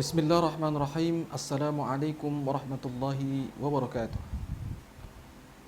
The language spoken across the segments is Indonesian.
Bismillahirrahmanirrahim. Assalamualaikum warahmatullahi wabarakatuh.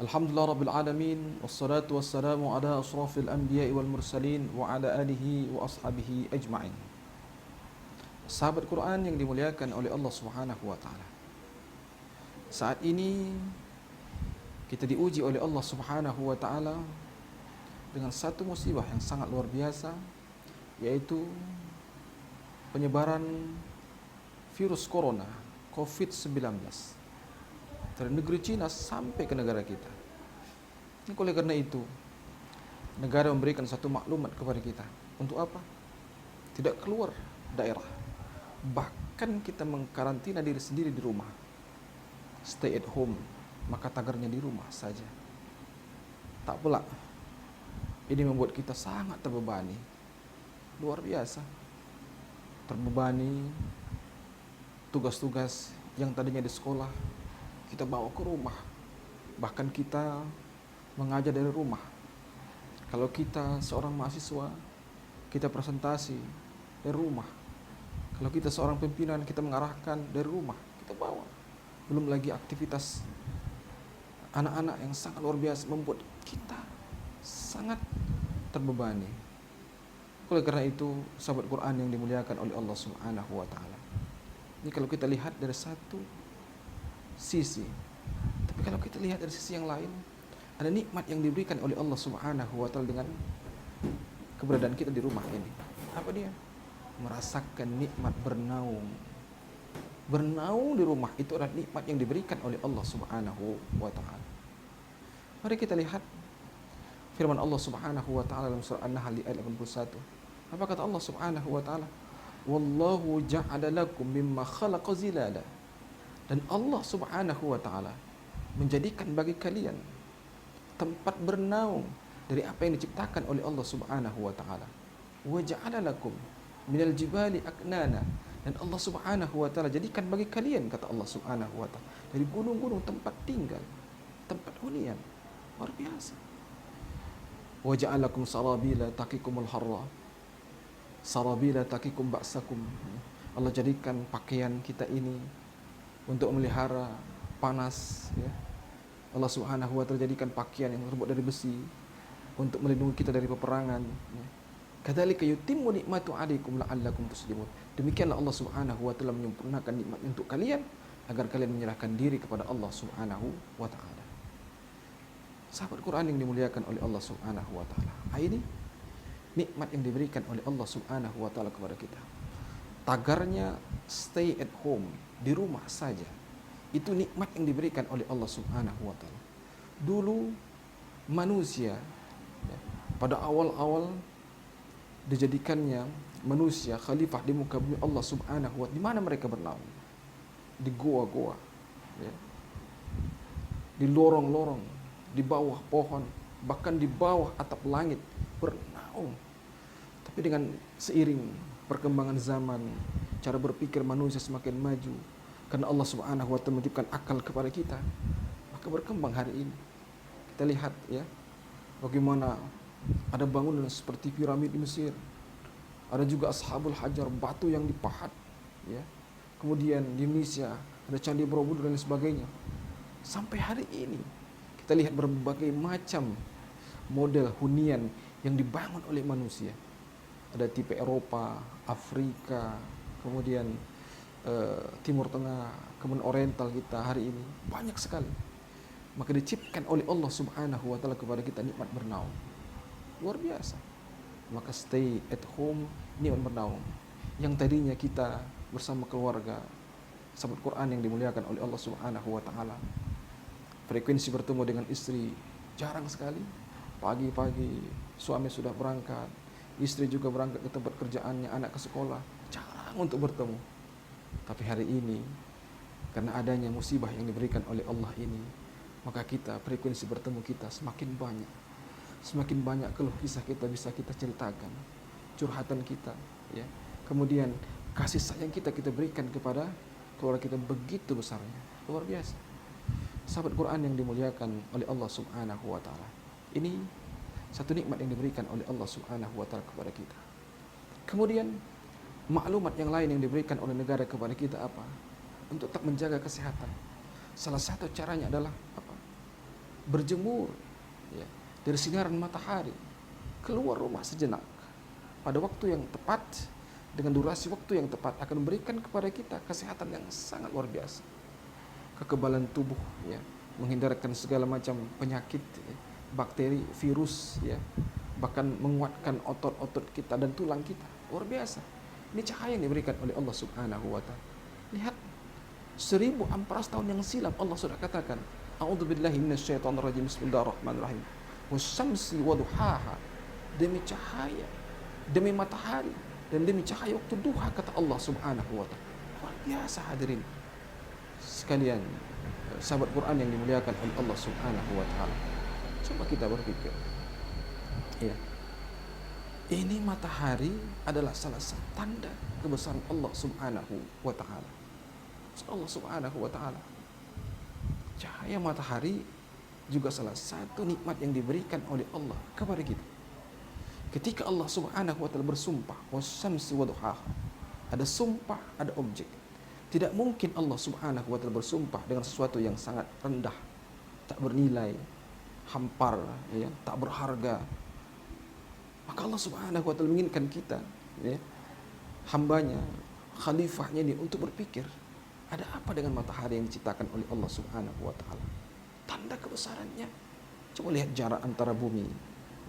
Alhamdulillah rabbil alamin, wassalatu wassalamu ala asrafil anbiya'i wal mursalin wa ala alihi wa ashabihi ajma'in. Sahabat Quran yang dimuliakan oleh Allah Subhanahu wa taala. Saat ini kita diuji oleh Allah Subhanahu wa taala dengan satu musibah yang sangat luar biasa, yaitu penyebaran virus corona COVID-19 dari negeri Cina sampai ke negara kita. Ini oleh karena itu negara memberikan satu maklumat kepada kita. Untuk apa? Tidak keluar daerah. Bahkan kita mengkarantina diri sendiri di rumah. Stay at home, maka tagarnya di rumah saja. Tak pula ini membuat kita sangat terbebani. Luar biasa. Terbebani tugas-tugas yang tadinya di sekolah kita bawa ke rumah. Bahkan kita mengajar dari rumah. Kalau kita seorang mahasiswa, kita presentasi dari rumah. Kalau kita seorang pimpinan, kita mengarahkan dari rumah, kita bawa. Belum lagi aktivitas anak-anak yang sangat luar biasa membuat kita sangat terbebani. Oleh karena itu, sahabat Quran yang dimuliakan oleh Allah Subhanahu wa taala. Ini kalau kita lihat dari satu sisi. Tapi kalau kita lihat dari sisi yang lain, ada nikmat yang diberikan oleh Allah Subhanahu wa taala dengan keberadaan kita di rumah ini. Apa dia? Merasakan nikmat bernaung. Bernaung di rumah itu adalah nikmat yang diberikan oleh Allah Subhanahu wa taala. Mari kita lihat firman Allah Subhanahu wa taala dalam surah An-Nahl ayat 81. Apa kata Allah Subhanahu wa taala? Wallahu ja'ala lakum mimma khalaqa zilala. Dan Allah Subhanahu wa taala menjadikan bagi kalian tempat bernaung dari apa yang diciptakan oleh Allah Subhanahu wa taala. Wa ja'ala lakum minal jibali aknana. Dan Allah Subhanahu wa taala jadikan bagi kalian, kata Allah Subhanahu wa taala, dari gunung-gunung tempat tinggal, tempat hunian. Luar biasa. Wa ja'ala lakum sarabila taqikumul harra. Sarabila taqikum ba'sakum. Allah jadikan pakaian kita ini untuk memelihara panas, ya. Allah Subhanahu wa taala jadikan pakaian yang terbuat dari besi untuk melindungi kita dari peperangan, ya. Kadzalika yutimmu nikmatu 'alaikum la'allakum tuslimun. Demikianlah Allah Subhanahu wa taala menyempurnakan nikmat untuk kalian agar kalian menyerahkan diri kepada Allah Subhanahu wa taala. Sahabat Quran yang dimuliakan oleh Allah Subhanahu wa taala. Ini nikmat yang diberikan oleh Allah Subhanahu wa taala kepada kita. Tagarnya stay at home, di rumah saja. Itu nikmat yang diberikan oleh Allah Subhanahu wa taala. Dulu manusia, ya, pada awal-awal dijadikannya manusia khalifah di muka bumi Allah Subhanahu wa taala. Di mana mereka bernaung? Di goa-goa, ya. Di lorong-lorong, di bawah pohon, bahkan di bawah atap langit bernaung. Tapi dengan seiring perkembangan zaman, cara berpikir manusia semakin maju, karena Allah Subhanahu wa taala menitipkan akal kepada kita, maka berkembang hari ini. Kita lihat, ya, bagaimana ada bangunan seperti piramid di Mesir. Ada juga Ashabul Hajar, batu yang dipahat, ya. Kemudian di Indonesia ada Candi Borobudur dan sebagainya. Sampai hari ini kita lihat berbagai macam model hunian yang dibangun oleh manusia. Ada tipe Eropa, Afrika, kemudian Timur Tengah, kemudian Oriental kita hari ini. Banyak sekali. Maka diciptakan oleh Allah Subhanahu wa taala kepada kita nikmat bernaung. Luar biasa. Maka stay at home, nikmat bernaung. Yang tadinya kita bersama keluarga, sahabat Quran yang dimuliakan oleh Allah Subhanahu wa taala, frekuensi bertemu dengan istri jarang sekali. Pagi-pagi suami sudah berangkat, istri juga berangkat ke tempat kerjaannya, anak ke sekolah, jarang untuk bertemu. Tapi hari ini, karena adanya musibah yang diberikan oleh Allah ini, maka kita, frekuensi bertemu kita semakin banyak. Semakin banyak keluh kisah kita bisa kita ceritakan, curhatan kita, ya. Kemudian kasih sayang kita berikan kepada keluarga kita begitu besarnya, luar biasa. Sahabat Quran yang dimuliakan oleh Allah Subhanahu wa taala. Ini satu nikmat yang diberikan oleh Allah Subhanahu wa taala kepada kita. Kemudian Maklumat yang lain yang diberikan oleh negara kepada kita apa? Untuk tak menjaga kesehatan. Salah satu caranya adalah apa? Berjemur, ya, dari sinaran matahari. Keluar rumah sejenak pada waktu yang tepat, dengan durasi waktu yang tepat, akan memberikan kepada kita kesehatan yang sangat luar biasa. Kekebalan tubuh, ya, menghindarkan segala macam penyakit, ya, bakteri, virus, ya, bahkan menguatkan otot-otot kita dan tulang kita. Luar biasa. Ini cahaya yang diberikan oleh Allah Subhanahu wa taala. Lihat, 1400 tahun yang silam Allah sudah katakan, a'udzubillahi minasyaitonirrajim, bismillahirrahmanirrahim, wasyamsi waduhaha, demi cahaya, demi matahari, dan demi cahaya waktu duha, kata Allah Subhanahu wa taala. Luar biasa hadirin sekalian, sahabat Quran yang dimuliakan oleh Allah Subhanahu wa taala. Coba kita berpikir, ya, ini matahari adalah salah satu tanda kebesaran Allah Subhanahu wa taala. Allah Subhanahu wa taala. Cahaya matahari juga salah satu nikmat yang diberikan oleh Allah kepada kita. Ketika Allah Subhanahu wa taala bersumpah, wasyamsi waduhaha, ada sumpah, ada objek. Tidak mungkin Allah Subhanahu wa taala bersumpah dengan sesuatu yang sangat rendah, tak bernilai, hampar, ya, tak berharga. Maka Allah Subhanahu wa taala menginginkan kita, ya, hambanya, khalifahnya ini, untuk berpikir, ada apa dengan matahari yang diciptakan oleh Allah Subhanahu wa taala? Tanda kebesarannya. Coba lihat jarak antara bumi,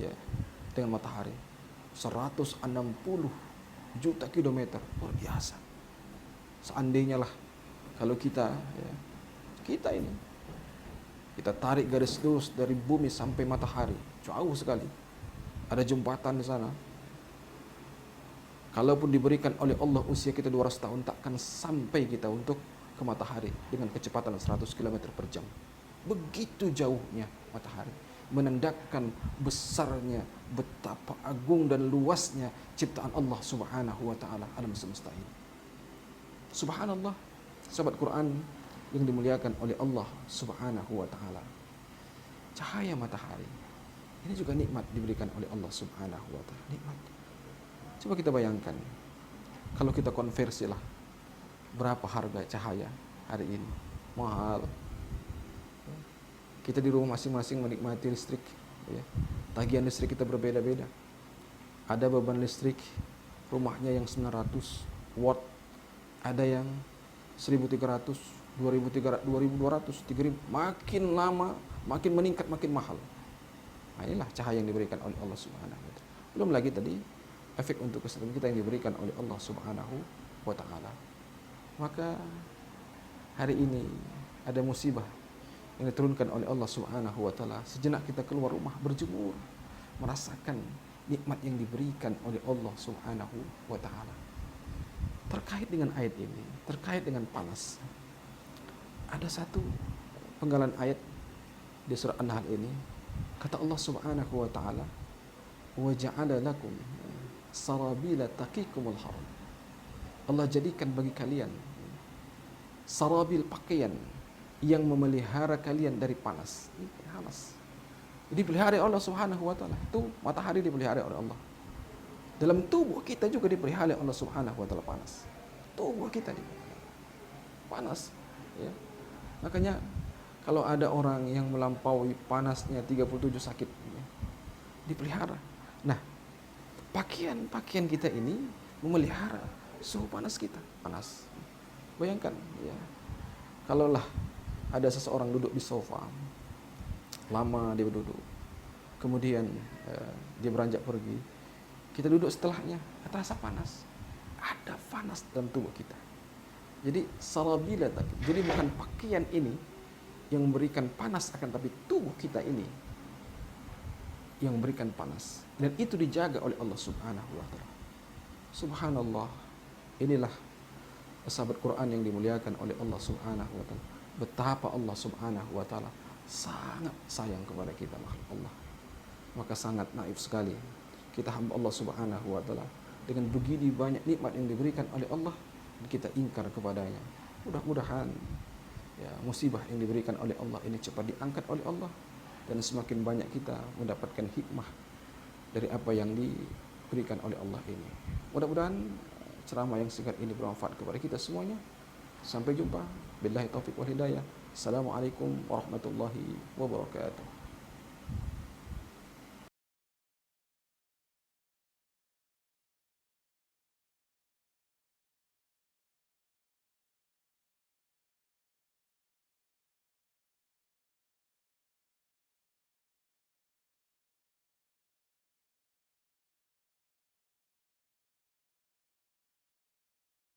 ya, dengan matahari, 160 juta kilometer. Luar biasa. Seandainya lah kalau kita, ya, kita ini, kita tarik garis lurus dari bumi sampai matahari, jauh sekali. Ada jembatan di sana. Kalaupun diberikan oleh Allah usia kita 200 tahun, takkan sampai kita untuk ke matahari dengan kecepatan 100 km per jam. Begitu jauhnya matahari, menandakan besarnya, betapa agung dan luasnya ciptaan Allah Subhanahu wa taala alam semesta ini. Subhanallah, sahabat Quran yang dimuliakan oleh Allah Subhanahu wa taala. Cahaya matahari ini juga nikmat diberikan oleh Allah Subhanahu wa taala. Nikmat. Coba kita bayangkan, kalau kita konversilah, berapa harga cahaya hari ini? Mahal. Kita di rumah masing-masing menikmati listrik, ya. Tagihan listrik kita berbeda-beda. Ada beban listrik rumahnya yang 900 watt, ada yang 1300, 2300, 2200, 3000. Makin lama makin meningkat, makin mahal. Nah, inilah cahaya yang diberikan oleh Allah Subhanahu wa taala. Belum lagi tadi efek untuk kesehatan kita yang diberikan oleh Allah Subhanahu wa taala. Maka hari ini ada musibah yang diturunkan oleh Allah Subhanahu wa taala. Sejenak kita keluar rumah, berjemur, merasakan nikmat yang diberikan oleh Allah Subhanahu wa taala. Terkait dengan ayat ini, terkait dengan panas, ada satu penggalan ayat di surah An-Nahl ini. Kata Allah Subhanahu wa taala, "Wa ja'ala lakum sarabila taqikumul haram." Allah jadikan bagi kalian sarabil, pakaian yang memelihara kalian dari panas. Ini panas. Dipelihara oleh Allah Subhanahu wa taala. Itu matahari dipelihara oleh Allah. Dalam tubuh kita juga dipelihara oleh Allah Subhanahu wa taala panas. Tubuh kita dipelihara panas, ya. Makanya kalau ada orang yang melampaui panasnya 37 sakit, ya, dipelihara. Nah, pakaian kita ini memelihara suhu panas kita, panas. Bayangkan, ya, kalaulah ada seseorang duduk di sofa, lama dia duduk, kemudian dia beranjak pergi, kita duduk setelahnya, terasa panas. Ada panas dalam tubuh kita. Jadi sarabila, jadi bukan pakaian ini yang memberikan panas, akan tapi tubuh kita ini yang memberikan panas. Dan itu dijaga oleh Allah Subhanahu wa taala. Subhanallah. Inilah sahabat Quran yang dimuliakan oleh Allah Subhanahu wa taala. Betapa Allah Subhanahu wa taala sangat sayang kepada kita, makhluk Allah. Maka sangat naif sekali kita hamba Allah Subhanahu wa taala dengan begini banyak nikmat yang diberikan oleh Allah dan kita ingkar kepadanya. Mudah-mudahan, ya, musibah yang diberikan oleh Allah ini cepat diangkat oleh Allah dan semakin banyak kita mendapatkan hikmah dari apa yang diberikan oleh Allah ini. Mudah-mudahan ceramah yang singkat ini bermanfaat kepada kita semuanya. Sampai jumpa. Billahi taufiq wal hidayah. Assalamualaikum warahmatullahi wabarakatuh.